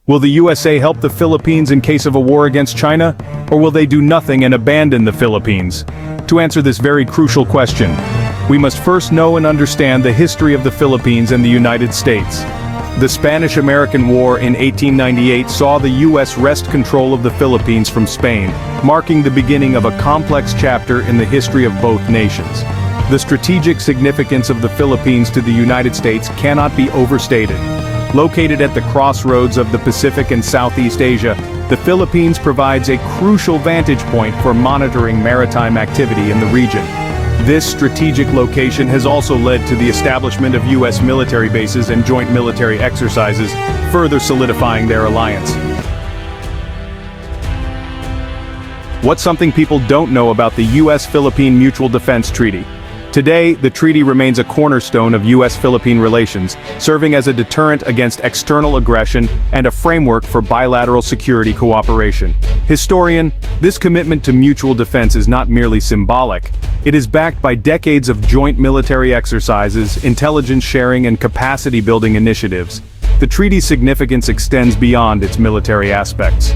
Will the USA help the Philippines in case of a war against China, or will they do nothing and abandon the Philippines? To answer this very crucial question, we must first know and understand the history of the Philippines and the United States. The Spanish-American War in 1898 saw the U.S. wrest control of the Philippines from Spain, marking the beginning of a complex chapter in the history of both nations. The strategic significance of the Philippines to the United States cannot be overstated. Located at the crossroads of the Pacific and Southeast Asia, the Philippines provides a crucial vantage point for monitoring maritime activity in the region. This strategic location has also led to the establishment of U.S. military bases and joint military exercises, further solidifying their alliance. What's something people don't know about the U.S.-Philippine Mutual Defense Treaty? Today, the treaty remains a cornerstone of U.S.-Philippine relations, serving as a deterrent against external aggression and a framework for bilateral security cooperation. Historian, this commitment to mutual defense is not merely symbolic. It is backed by decades of joint military exercises, intelligence sharing and capacity-building initiatives. The treaty's significance extends beyond its military aspects.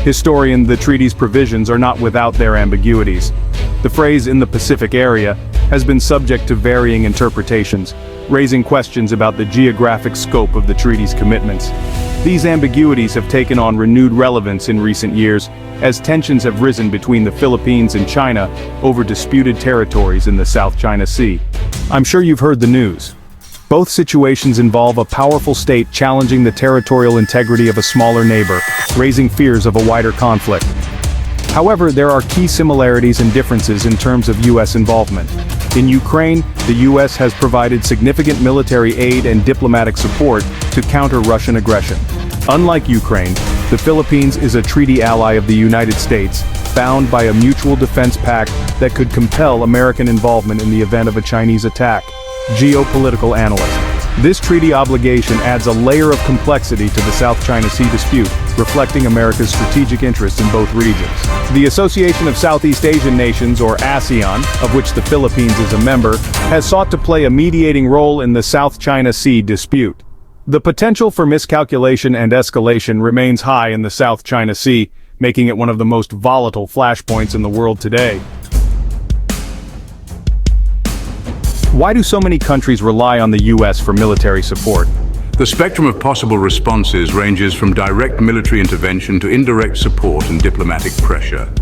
Historian, the treaty's provisions are not without their ambiguities. The phrase "in the Pacific area" has been subject to varying interpretations, raising questions about the geographic scope of the treaty's commitments. These ambiguities have taken on renewed relevance in recent years, as tensions have risen between the Philippines and China over disputed territories in the South China Sea. I'm sure you've heard the news. Both situations involve a powerful state challenging the territorial integrity of a smaller neighbor, raising fears of a wider conflict. However, there are key similarities and differences in terms of U.S. involvement. In Ukraine, the U.S. has provided significant military aid and diplomatic support to counter Russian aggression. Unlike Ukraine, the Philippines is a treaty ally of the United States, bound by a mutual defense pact that could compel American involvement in the event of a Chinese attack. Geopolitical analyst. This treaty obligation adds a layer of complexity to the South China Sea dispute, reflecting America's strategic interest in both regions. The Association of Southeast Asian Nations, or ASEAN, of which the Philippines is a member, has sought to play a mediating role in the South China Sea dispute. The potential for miscalculation and escalation remains high in the South China Sea, making it one of the most volatile flashpoints in the world today. Why do so many countries rely on the U.S. for military support? The spectrum of possible responses ranges from direct military intervention to indirect support and diplomatic pressure.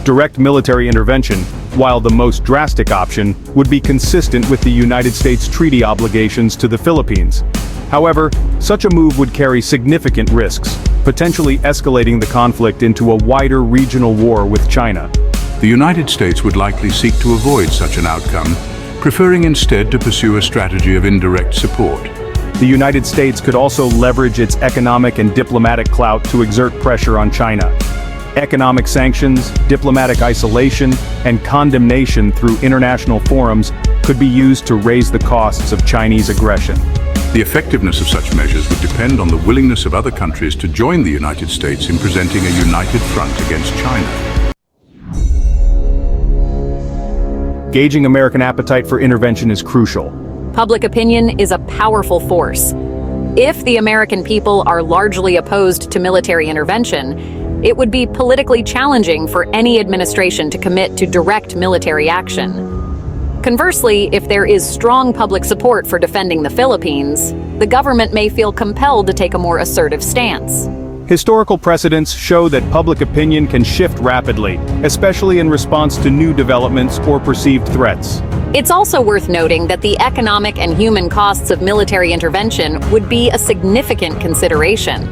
Direct military intervention, while the most drastic option, would be consistent with the United States treaty obligations to the Philippines. However, such a move would carry significant risks, potentially escalating the conflict into a wider regional war with China. The United States would likely seek to avoid such an outcome, preferring instead to pursue a strategy of indirect support. The United States could also leverage its economic and diplomatic clout to exert pressure on China. Economic sanctions, diplomatic isolation, and condemnation through international forums could be used to raise the costs of Chinese aggression. The effectiveness of such measures would depend on the willingness of other countries to join the United States in presenting a united front against China. Gauging American appetite for intervention is crucial. Public opinion is a powerful force. If the American people are largely opposed to military intervention, it would be politically challenging for any administration to commit to direct military action. Conversely, if there is strong public support for defending the Philippines, the government may feel compelled to take a more assertive stance. Historical precedents show that public opinion can shift rapidly, especially in response to new developments or perceived threats. It's also worth noting that the economic and human costs of military intervention would be a significant consideration.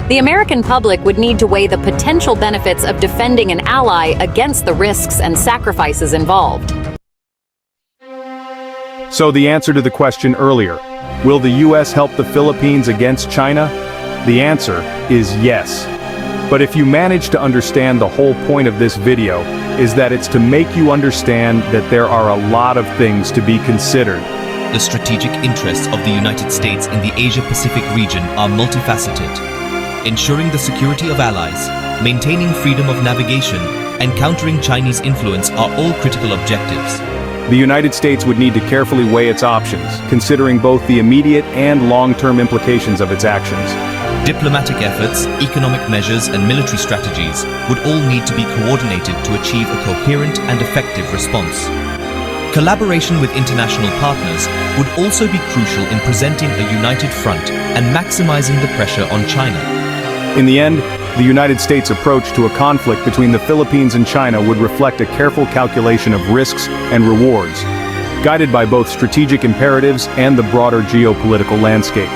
The American public would need to weigh the potential benefits of defending an ally against the risks and sacrifices involved. So the answer to the question earlier, will the U.S. help the Philippines against China? The answer is yes. But if you manage to understand the whole point of this video, is that it's to make you understand that there are a lot of things to be considered. The strategic interests of the United States in the Asia-Pacific region are multifaceted. Ensuring the security of allies, maintaining freedom of navigation, and countering Chinese influence are all critical objectives. The United States would need to carefully weigh its options, considering both the immediate and long-term implications of its actions. Diplomatic efforts, economic measures, and military strategies would all need to be coordinated to achieve a coherent and effective response. Collaboration with international partners would also be crucial in presenting a united front and maximizing the pressure on China. In the end, the United States' approach to a conflict between the Philippines and China would reflect a careful calculation of risks and rewards, guided by both strategic imperatives and the broader geopolitical landscape.